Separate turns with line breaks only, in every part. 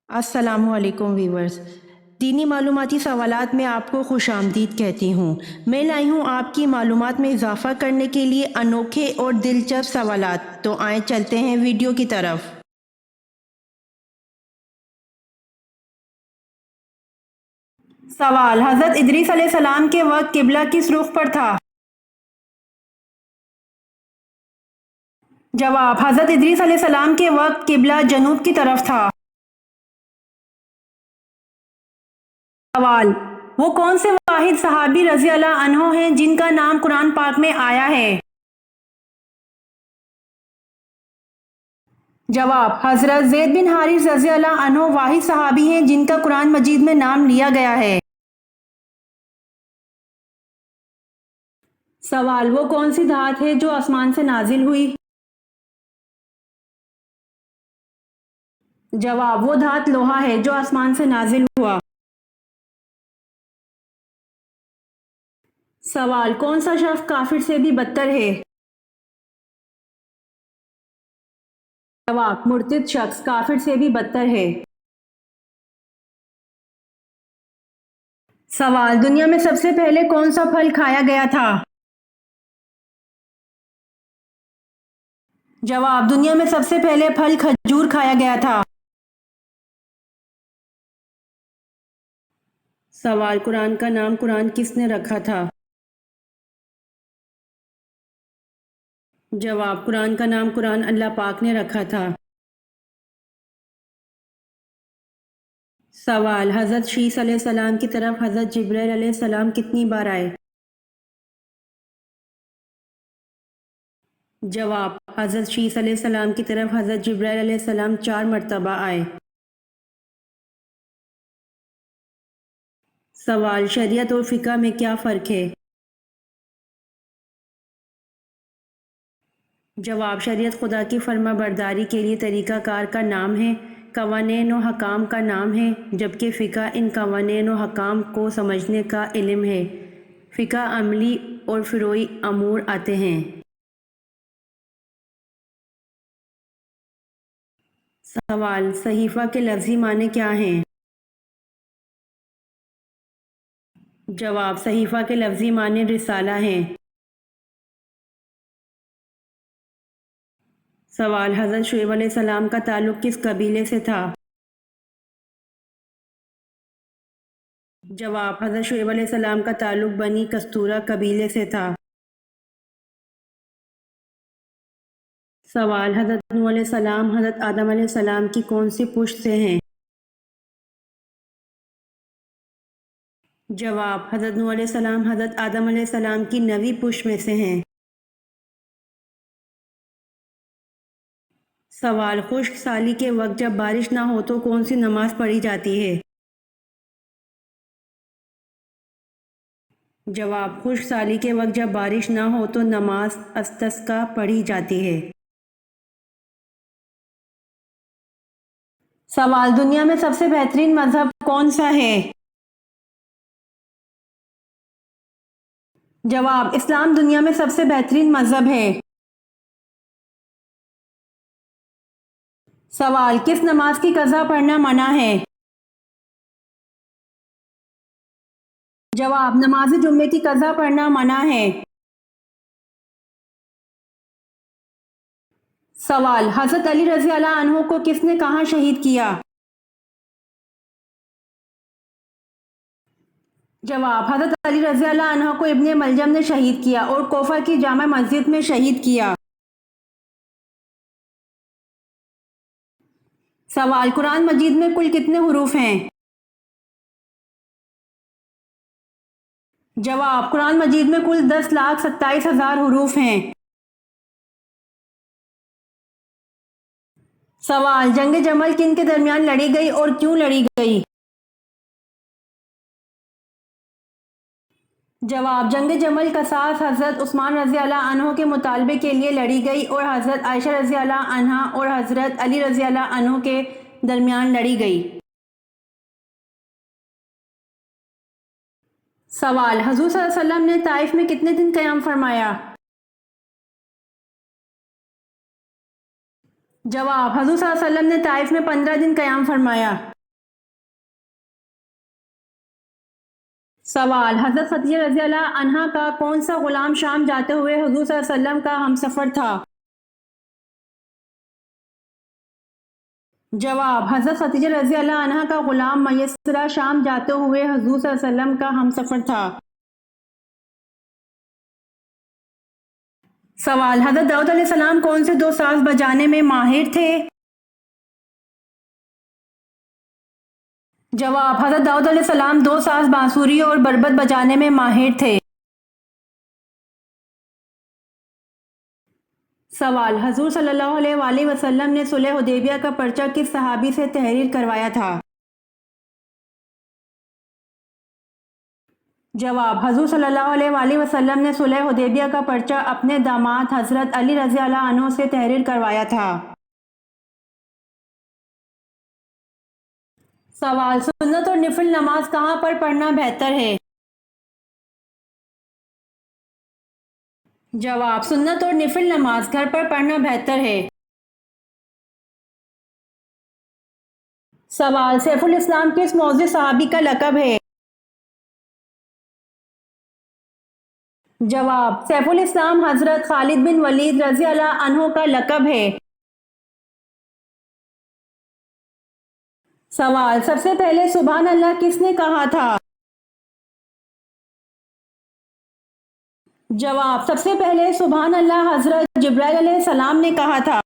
السلام علیکم ویورز، دینی معلوماتی سوالات میں آپ کو خوش آمدید کہتی ہوں۔ میں لائی ہوں آپ کی معلومات میں اضافہ کرنے کے لیے انوکھے اور دلچسپ سوالات، تو آئیں چلتے ہیں ویڈیو کی طرف۔ سوال: حضرت ادریس علیہ السلام کے وقت قبلہ کس رخ پر تھا؟ جواب: حضرت ادریس علیہ السلام کے وقت قبلہ جنوب کی طرف تھا۔ سوال: وہ کون سے واحد صحابی رضی اللہ عنہ ہیں جن کا نام قرآن پاک میں آیا ہے؟ جواب: حضرت زید بن حارث رضی اللہ عنہ واحد صحابی ہیں جن کا قرآن مجید میں نام لیا گیا ہے۔ سوال: وہ کون سی دھات ہے جو آسمان سے نازل ہوئی؟ جواب: وہ دھات لوہا ہے جو آسمان سے نازل ہوا۔ سوال: کون سا شخص کافر سے بھی بدتر ہے؟ جواب: مرتد شخص کافر سے بھی بدتر ہے۔ سوال: دنیا میں سب سے پہلے کون سا پھل کھایا گیا تھا؟ جواب: دنیا میں سب سے پہلے پھل کھجور کھایا گیا تھا۔ سوال: قرآن کا نام قرآن کس نے رکھا تھا؟ جواب: قرآن کا نام قرآن اللہ پاک نے رکھا تھا۔ سوال: حضرت شیس علیہ السلام کی طرف حضرت جبرائیل علیہ السلام کتنی بار آئے؟ جواب: حضرت شیس علیہ السلام کی طرف حضرت جبرائیل علیہ السلام 4 مرتبہ آئے۔ سوال: شریعت اور فقہ میں کیا فرق ہے؟ جواب: شریعت خدا کی فرما برداری کے لیے طریقہ کار کا نام ہے، قوانین و حکام کا نام ہے، جبکہ فقہ ان قوانین و حکام کو سمجھنے کا علم ہے۔ فقہ عملی اور فروعی امور آتے ہیں۔ سوال: صحیفہ کے لفظی معنی کیا ہیں؟ جواب: صحیفہ کے لفظی معنی رسالہ ہیں۔ سوال: حضرت شعیب علیہ السلام کا تعلق کس قبیلے سے تھا؟ جواب: حضرت شعیب علیہ السلام کا تعلق بنی کستورہ قبیلے سے تھا۔ سوال: حضرت نوح علیہ السلام حضرت آدم علیہ السلام کی کون سی پشت سے ہیں؟ جواب: حضرت نوح علیہ السلام حضرت آدم علیہ السلام کی 9ویں پشت میں سے ہیں۔ سوال: خشک سالی کے وقت جب بارش نہ ہو تو کون سی نماز پڑھی جاتی ہے؟ جواب: خشک سالی کے وقت جب بارش نہ ہو تو نماز استسقاء پڑھی جاتی ہے۔ سوال: دنیا میں سب سے بہترین مذہب کون سا ہے؟ جواب: اسلام دنیا میں سب سے بہترین مذہب ہے۔ سوال: کس نماز کی قضا پڑھنا منع ہے؟ جواب: نماز جمعے کی قضا پڑھنا منع ہے۔ سوال: حضرت علی رضی اللہ عنہ کو کس نے کہاں شہید کیا؟ جواب: حضرت علی رضی اللہ عنہ کو ابن ملجم نے شہید کیا اور کوفہ کی جامع مسجد میں شہید کیا۔ سوال: قرآن مجید میں کل کتنے حروف ہیں؟ جواب: قرآن مجید میں کل 10,27,000 حروف ہیں۔ سوال: جنگ جمل کن کے درمیان لڑی گئی اور کیوں لڑی گئی؟ جواب: جنگ جمل قصاص حضرت عثمان رضی اللہ عنہ کے مطالبے کے لیے لڑی گئی اور حضرت عائشہ رضی اللہ عنہا اور حضرت علی رضی اللہ عنہ کے درمیان لڑی گئی۔ سوال: حضور صلی اللہ علیہ وسلم نے طائف میں کتنے دن قیام فرمایا؟ جواب: حضور صلی اللہ علیہ وسلم نے طائف میں 15 دن قیام فرمایا۔ سوال: حضرت خدیجہ رضی اللہ عنہا کا کون سا غلام شام جاتے ہوئے حضور صلی اللہ علیہ وسلم کا ہمسفر تھا؟ جواب: حضرت خدیجہ رضی اللہ عنہا کا غلام میسرہ شام جاتے ہوئے حضور صلی اللہ علیہ وسلم کا ہمسفر تھا۔ سوال: حضرت داؤد علیہ السلام کون سے دو ساز بجانے میں ماہر تھے؟ جواب: حضرت داؤد علیہ السلام دو ساز بانسری اور بربط بجانے میں ماہر تھے۔ سوال: حضور صلی اللہ علیہ وآلہ وسلم نے صلح حدیبیہ کا پرچہ کس صحابی سے تحریر کروایا تھا؟ جواب: حضور صلی اللہ علیہ وآلہ وسلم نے صلح حدیبیہ کا پرچہ اپنے داماد حضرت علی رضی اللہ عنہ سے تحریر کروایا تھا۔ سوال: سنت اور نفل نماز کہاں پر پڑھنا بہتر ہے؟ جواب: سنت اور نفل نماز گھر پر پڑھنا بہتر ہے۔ سوال: سیف الاسلام کس موضوع صحابی کا لقب ہے؟ جواب: سیف الاسلام حضرت خالد بن ولید رضی اللہ عنہ کا لقب ہے۔ سوال: سب سے پہلے سبحان اللہ کس نے کہا تھا؟ جواب: سب سے پہلے سبحان اللہ حضرت جبرائیل علیہ السلام نے کہا تھا۔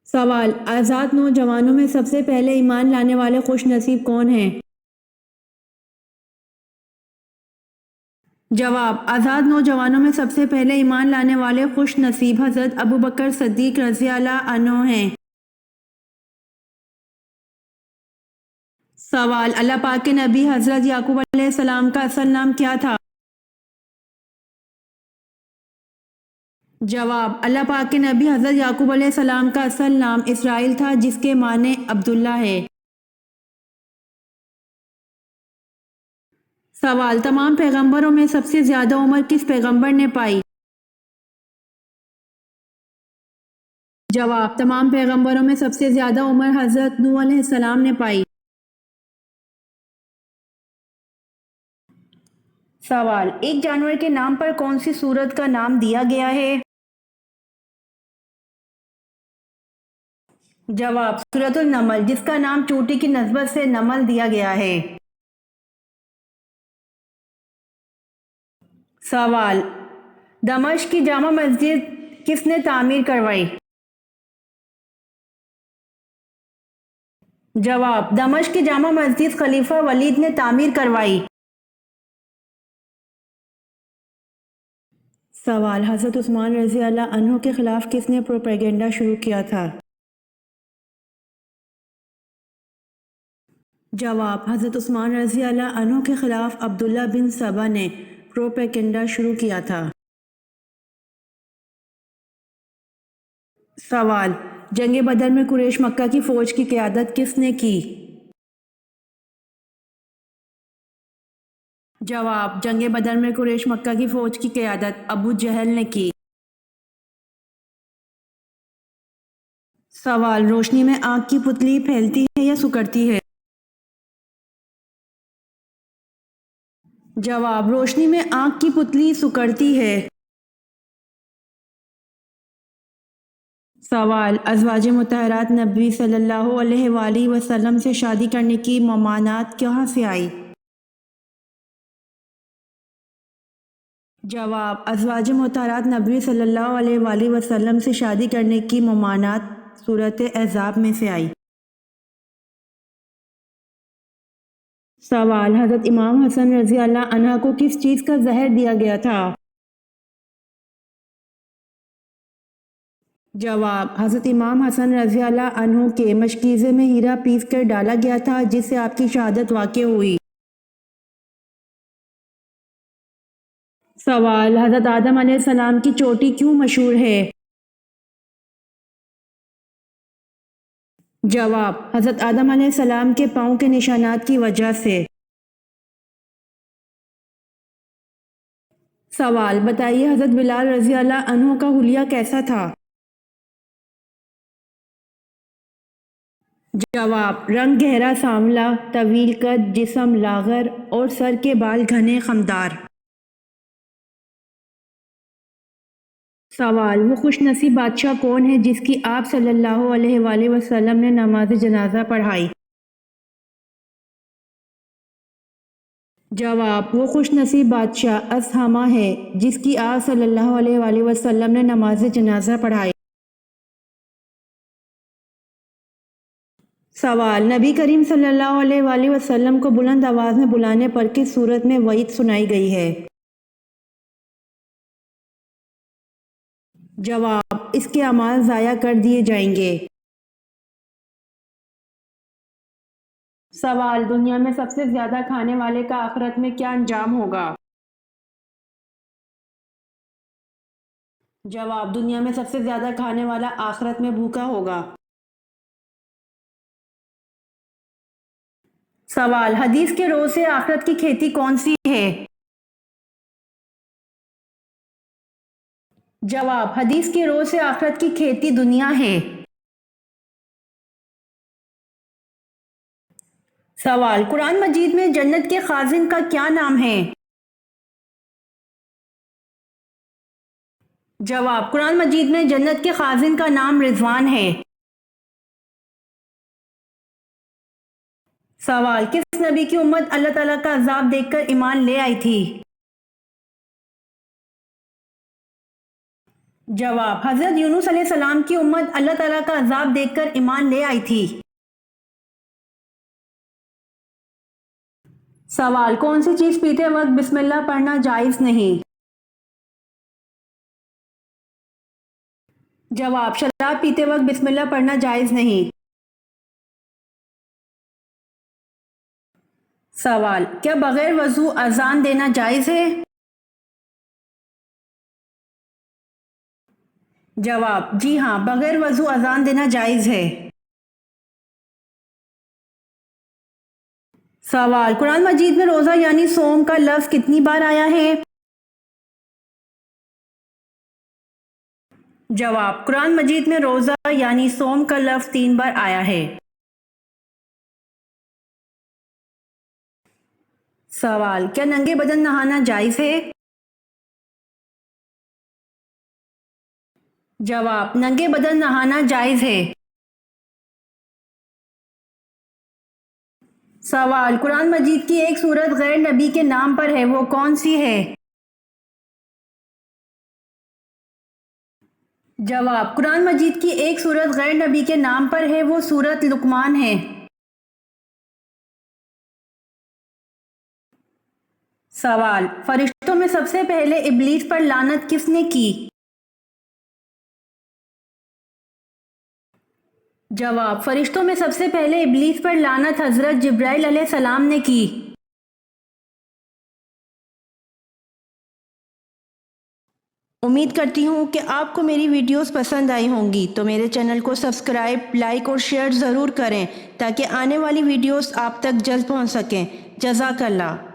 سوال: آزاد نوجوانوں میں سب سے پہلے ایمان لانے والے خوش نصیب کون ہیں؟ جواب: آزاد نوجوانوں میں سب سے پہلے ایمان لانے والے خوش نصیب حضرت ابوبکر صدیق رضی اللہ عنہ ہیں۔ سوال: اللہ پاک کے نبی حضرت یعقوب علیہ السلام کا اصل نام کیا تھا؟ جواب: اللہ پاک کے نبی حضرت یعقوب علیہ السلام کا اصل نام اسرائیل تھا جس کے معنی عبداللہ ہے۔ سوال: تمام پیغمبروں میں سب سے زیادہ عمر کس پیغمبر نے پائی؟ جواب: تمام پیغمبروں میں سب سے زیادہ عمر حضرت نوح علیہ السلام نے پائی۔ سوال: ایک جانور کے نام پر کون سی سورت کا نام دیا گیا ہے؟ جواب: سورۃ النمل، جس کا نام چونٹی کی نسبت سے نمل دیا گیا ہے۔ سوال: دمشق کی جامع مسجد کس نے تعمیر کروائی؟ جواب: دمشق کی جامع مسجد خلیفہ ولید نے تعمیر کروائی۔ سوال: حضرت عثمان رضی اللہ عنہ کے خلاف کس نے پروپیگنڈا شروع کیا تھا؟ جواب: حضرت عثمان رضی اللہ عنہ کے خلاف عبداللہ بن سبا نے پروپیگنڈا شروع کیا تھا۔ سوال: جنگ بدر میں قریش مکہ کی فوج کی قیادت کس نے کی؟ جواب: جنگ بدر میں قریش مکہ کی فوج کی قیادت ابو جہل نے کی۔ سوال: روشنی میں آنکھ کی پتلی پھیلتی ہے یا سکڑتی ہے؟ جواب: روشنی میں آنکھ کی پتلی سکڑتی ہے۔ سوال: ازواج مطہرات نبی صلی اللہ علیہ وآلہ وسلم سے شادی کرنے کی ممانعت کہاں سے آئی؟ جواب: ازواج مطہرات نبی صلی اللہ علیہ وآلہ وسلم سے شادی کرنے کی ممانعت سورۃ احزاب میں سے آئی۔ سوال: حضرت امام حسن رضی اللہ عنہ کو کس چیز کا زہر دیا گیا تھا؟ جواب: حضرت امام حسن رضی اللہ عنہ کے مشکیزے میں ہیرا پیس کر ڈالا گیا تھا جس سے آپ کی شہادت واقع ہوئی۔ سوال: حضرت آدم علیہ السلام کی چوٹی کیوں مشہور ہے؟ جواب: حضرت آدم علیہ السلام کے پاؤں کے نشانات کی وجہ سے۔ سوال: بتائیے حضرت بلال رضی اللہ عنہ کا حلیہ کیسا تھا؟ جواب: رنگ گہرا سانولا، طویل قد، جسم لاغر اور سر کے بال گھنے خمدار۔ سوال: وہ خوش نصیب بادشاہ کون ہے جس کی آپ صلی اللہ علیہ وآلہ وسلم نے نماز جنازہ پڑھائی؟ جواب: وہ خوش نصیب بادشاہ اسہامہ ہے جس کی آپ صلی اللہ علیہ وآلہ وسلم نے نماز جنازہ پڑھائی۔ سوال: نبی کریم صلی اللہ علیہ وآلہ وسلم کو بلند آواز میں بلانے پر کس صورت میں وعید سنائی گئی ہے؟ جواب: اس کے اعمال ضائع کر دیے جائیں گے۔ سوال: دنیا میں سب سے زیادہ کھانے والے کا آخرت میں کیا انجام ہوگا؟ جواب: دنیا میں سب سے زیادہ کھانے والا آخرت میں بھوکا ہوگا۔ سوال: حدیث کے روز سے آخرت کی کھیتی کون سی ہے؟ جواب: حدیث کے روز سے آخرت کی کھیتی دنیا ہے۔ سوال: قرآن مجید میں جنت کے خازن کا کیا نام ہے؟ جواب: قرآن مجید میں جنت کے خازن کا نام رضوان ہے۔ سوال: کس نبی کی امت اللہ تعالیٰ کا عذاب دیکھ کر ایمان لے آئی تھی؟ جواب: حضرت یونس علیہ السلام کی امت اللہ تعالیٰ کا عذاب دیکھ کر ایمان لے آئی تھی۔ سوال: کون سی چیز پیتے وقت بسم اللہ پڑھنا جائز نہیں؟ جواب: شراب پیتے وقت بسم اللہ پڑھنا جائز نہیں۔ سوال: کیا بغیر وضو اذان دینا جائز ہے؟ جواب: جی ہاں، بغیر وضو اذان دینا جائز ہے۔ سوال: قرآن مجید میں روزہ یعنی صوم کا لفظ کتنی بار آیا ہے؟ جواب: قرآن مجید میں روزہ یعنی صوم کا لفظ 3 بار آیا ہے۔ سوال: کیا ننگے بدن نہانا جائز ہے؟ جواب: ننگے بدن نہانا جائز ہے۔ سوال: قرآن مجید کی ایک سورت غیر نبی کے نام پر ہے، وہ کون سی ہے؟ جواب: قرآن مجید کی ایک سورت غیر نبی کے نام پر ہے، وہ سورت لقمان ہے۔ سوال: فرشتوں میں سب سے پہلے ابلیس پر لعنت کس نے کی؟ جواب: فرشتوں میں سب سے پہلے ابلیس پر لعنت حضرت جبرائیل علیہ السلام نے کی۔ امید کرتی ہوں کہ آپ کو میری ویڈیوز پسند آئی ہوں گی، تو میرے چینل کو سبسکرائب، لائک اور شیئر ضرور کریں تاکہ آنے والی ویڈیوز آپ تک جلد پہنچ سکیں۔ جزاک اللہ۔